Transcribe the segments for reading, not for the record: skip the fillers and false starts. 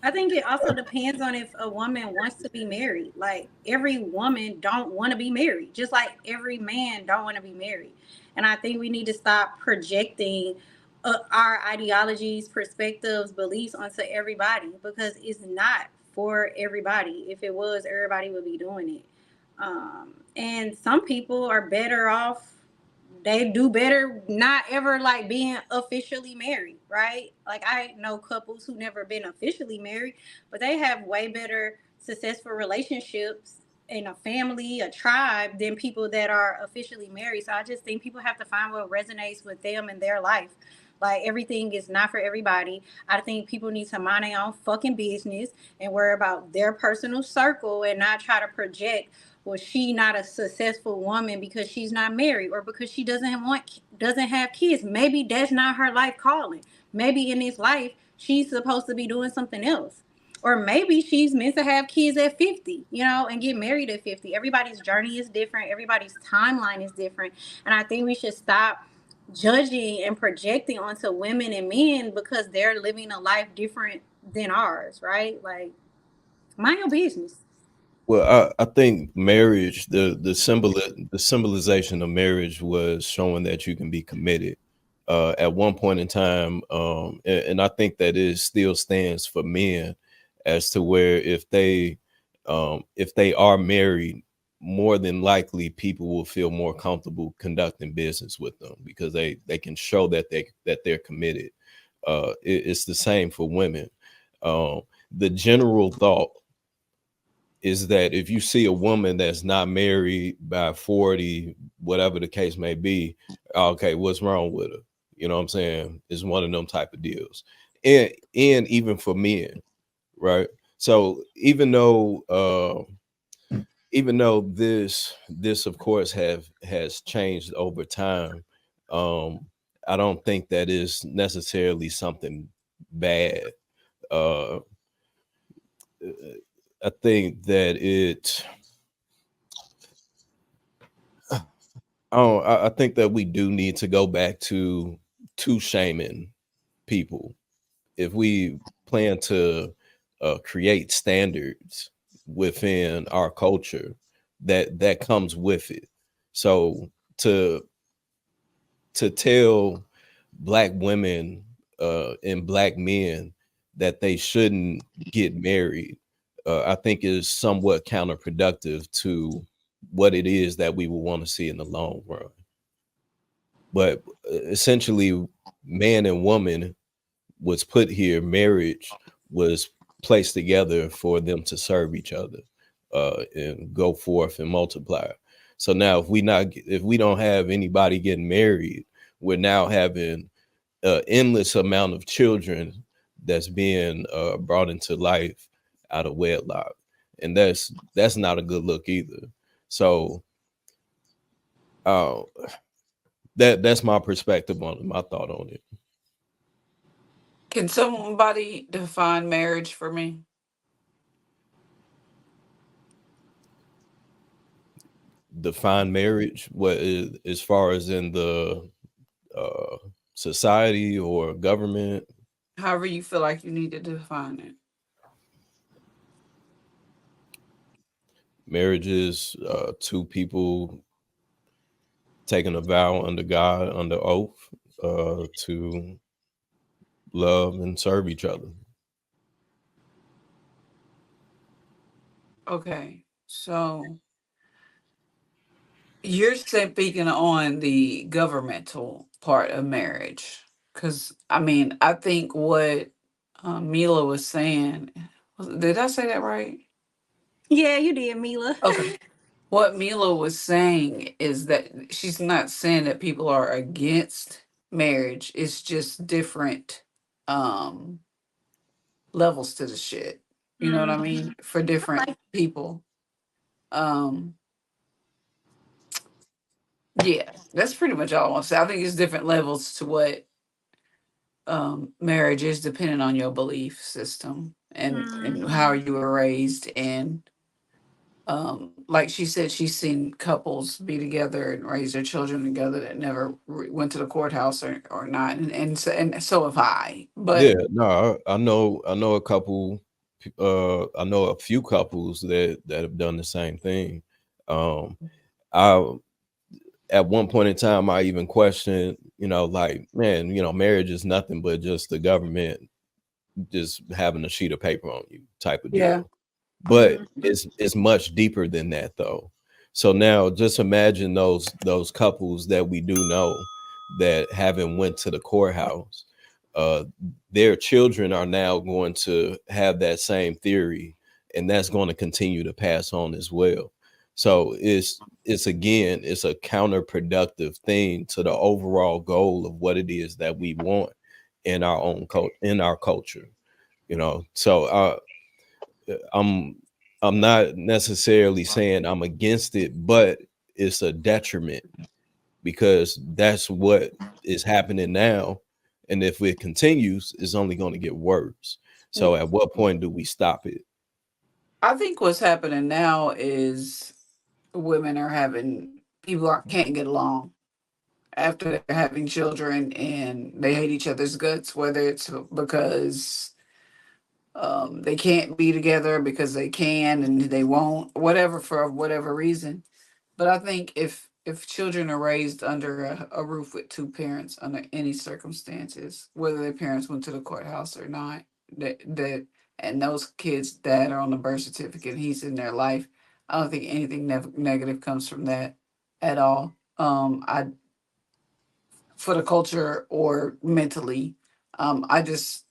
I think it also depends on if a woman wants to be married. Like every woman don't want to be married, just like every man don't want to be married. And I think we need to stop projecting our ideologies, perspectives, beliefs onto everybody because it's not for everybody. If it was, everybody would be doing it. And some people are better off, they do better not ever like being officially married, right? Like I know couples who never been officially married, but they have way better successful relationships in a family, a tribe, than people that are officially married. So I just think people have to find what resonates with them in their life. Like everything is not for everybody. I think people need to mind their own fucking business and worry about their personal circle and not try to project, well, she not a successful woman because she's not married or because she doesn't have kids. Maybe that's not her life calling. Maybe in this life she's supposed to be doing something else. Or maybe she's meant to have kids at 50, and get married at 50. Everybody's journey is different. Everybody's timeline is different. And I think we should stop judging and projecting onto women and men because they're living a life different than ours, right? Like, mind your business. Well, I think marriage, the symbolization of marriage was showing that you can be committed. At one point in time, and I think that it still stands for men, as to where if they are married, more than likely people will feel more comfortable conducting business with them because they can show that they're committed. It's the same for women. The general thought is that if you see a woman that's not married by 40, whatever the case may be, okay, what's wrong with her? You know what I'm saying? It's one of them type of deals. And even for men, right? So even though this of course has changed over time, I don't think that is necessarily something bad. Uh I think that I think that we do need to go back to shaming people. If we plan to create standards within our culture, that comes with it. So to tell black women and black men that they shouldn't get married, I think is somewhat counterproductive to what it is that we would want to see in the long run. But essentially, man and woman was put here. Marriage was placed together for them to serve each other and go forth and multiply. So now, if we don't have anybody getting married, we're now having an endless amount of children that's being brought into life out of wedlock, and that's not a good look either. So uh, that's my perspective on it, my thought on it. Can somebody define marriage for me? Define marriage, what is, as far as in the uh, society or government? However you feel like you need to define it. Marriage is two people taking a vow under God, under oath, to love and serve each other. Okay. So you're speaking on the governmental part of marriage. Because, I mean, I think what Mila was saying, did I say that right? Yeah, you did, Mila. Okay. What Mila was saying is that she's not saying that people are against marriage. It's just different um levels to the shit. You know what I Mhm. mean? For different Like, people. Um yeah, that's pretty much all I want to say. I think it's different levels to what marriage is depending on your belief system and how mhm. you were raised, and like she said, she's seen couples be together and raise their children together that never went to the courthouse or not, and so have I. Yeah, But no, I know a couple. I know a few couples that have done the same thing. I At one point in time, I even questioned, like, man, marriage is nothing but just the government just having a sheet of paper on you type of Yeah. deal. But Mhm. it's much deeper than that, though. So now just imagine those couples that we do know that haven't went to the courthouse. uh their children are now going to have that same theory, and that's going to continue to pass on as well. So it's again, it's a counterproductive thing to the overall goal of what it is that we want in our own in our culture. So I'm I'm not necessarily saying I'm against it, but it's a detriment because that's what is happening now. And if it continues, it's only going to get worse. So at what point do we stop it? I think what's happening now is women are having can't get along after they're having children and they hate each other's guts, whether it's because they can't be together because they can and they won't, whatever, for whatever reason. But I think if children are raised under a roof with two parents under any circumstances, whether their parents went to the courthouse or not, that and those kids that are on the birth certificate, he's in their life. I don't think anything negative comes from that at all. I For the culture or mentally, I just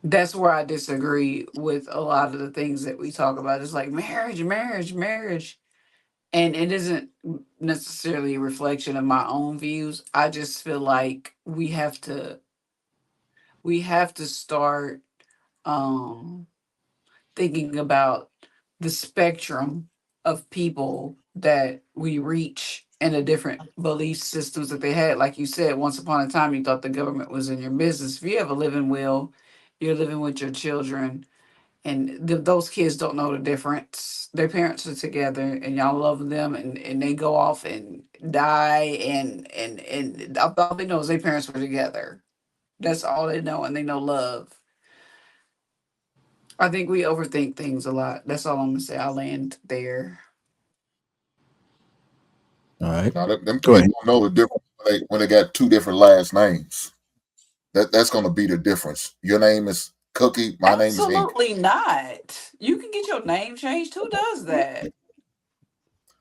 that's where I disagree with a lot of the things that we talk about. It's like marriage, marriage, marriage. And it isn't necessarily a reflection of my own views. I just feel like we have to start um thinking about the spectrum of people that we reach and the different belief systems that they had. Like you said, once upon a time, you thought the government was in your business. If you have a living will, you're living with your children, and those kids don't know the difference. Their parents are together, and y'all love them, and they go off and die, and all they know is their parents were together. That's all they know, and they know love. I think we overthink things a lot. That's all I'm gonna say. I'll land there. All right. Now, them Go kids ahead. don't know the difference when they got two different last names. That's going to be the difference. Your name is Cookie. My name is Ink. Absolutely not. You can get your name changed. Who does that?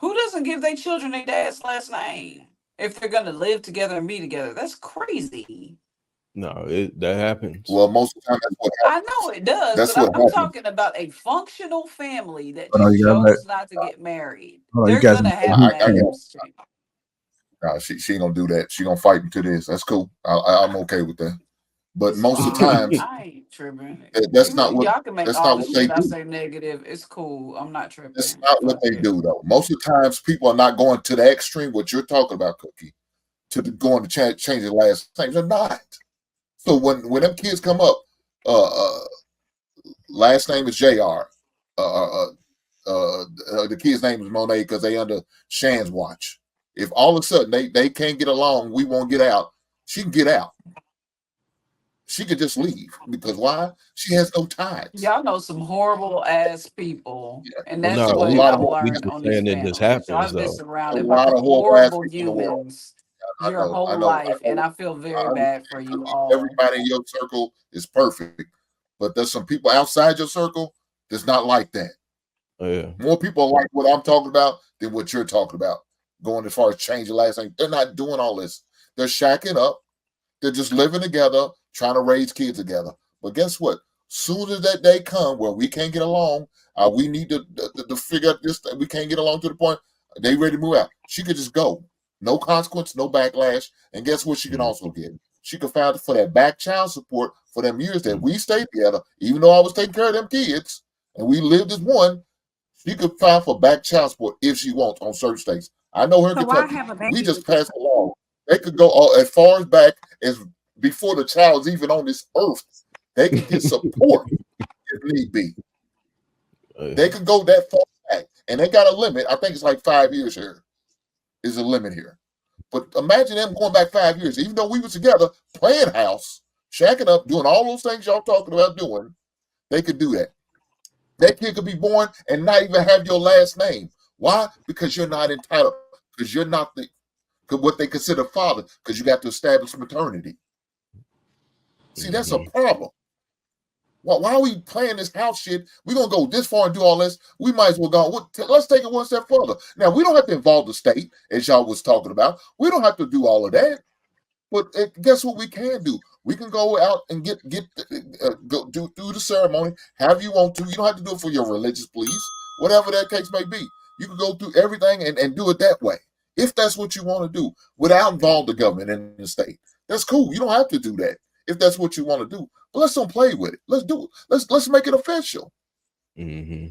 Who doesn't give their children their dad's last name if they're gonna live together and be together? That's crazy. No, that happens. Well, most of the time, that's what I know happens. it does, That's but what I'm happens. talking about a functional family that Hold on, just you gotta let. chose not to get married. Hold on, you They're guys. gonna have I got. names changed. She ain't gonna do that. She gonna fight into this. That's cool. I'm okay with that. But It's most of the fine. times, I ain't tripping. that's not what Y'all can make that's all not the what they shit I do. say negative. It's cool. I'm not That's tripping. not what Fuck they it. do, though. Most of the times, people are not going to the extreme. What you're talking about, Cookie, going to change their last names. They're not. So when them kids come up, uh, last name is Jr. The kid's name is Monet because they under Shan's watch. If all of a sudden they can't get along, we won't get out. She can get out. She could just leave because why? She has no ties. Y'all know some horrible ass people, Yeah. and Well, that's A no, what lot I've of we learned just on these saying it just panels. Y'all happens have been though. surrounded by ass horrible people in the world. humans I your know, I whole know, I life, and know. I feel I very understand, bad for you Cookie. all. Everybody in your circle is perfect, but there's some people outside your circle that's not like that. Yeah. More people are like what I'm talking about than what you're talking about. Going as far as changing last name, they're not doing all this. They're shacking up. They're just living together, trying to raise kids together. But guess what? Soon as that day comes where we can't get along, we need to figure out this. We can't get along to the point they ready to move out. She could just go, no consequence, no backlash. And guess what? She can also get. She could file for that back child support for them years that we stayed together. Even though I was taking care of them kids and we lived as one, she could file for back child support if she wants on certain states. I know her in So why Kentucky. have a We baby just with this passed a law. They could go as far as back as before the child is even on this earth. They could get support if need be. They could go that far back. And they got a limit. I think it's like 5 years here is a limit here. But imagine them going back 5 years, even though we were together, playing house, shacking up, doing all those things y'all talking about doing. They could do that. That kid could be born and not even have your last name. Why? Because you're not entitled. Because you're not what they consider father. Because you got to establish maternity. See, that's a problem. Why are we playing this house shit? We're going to go this far and do all this. We might as well go. Let's take it one step further. Now, we don't have to involve the state, as y'all was talking about. We don't have to do all of that. But guess what we can do? We can go out and go do the ceremony, however you want to. You don't have to do it for your religious beliefs, whatever that case may be. You can go through everything and do it that way, if that's what you want to do, without involving the government and the state. That's cool. You don't have to do that if that's what you want to do. But let's don't play with it. Let's do it. Let's make it official. Mm-hmm.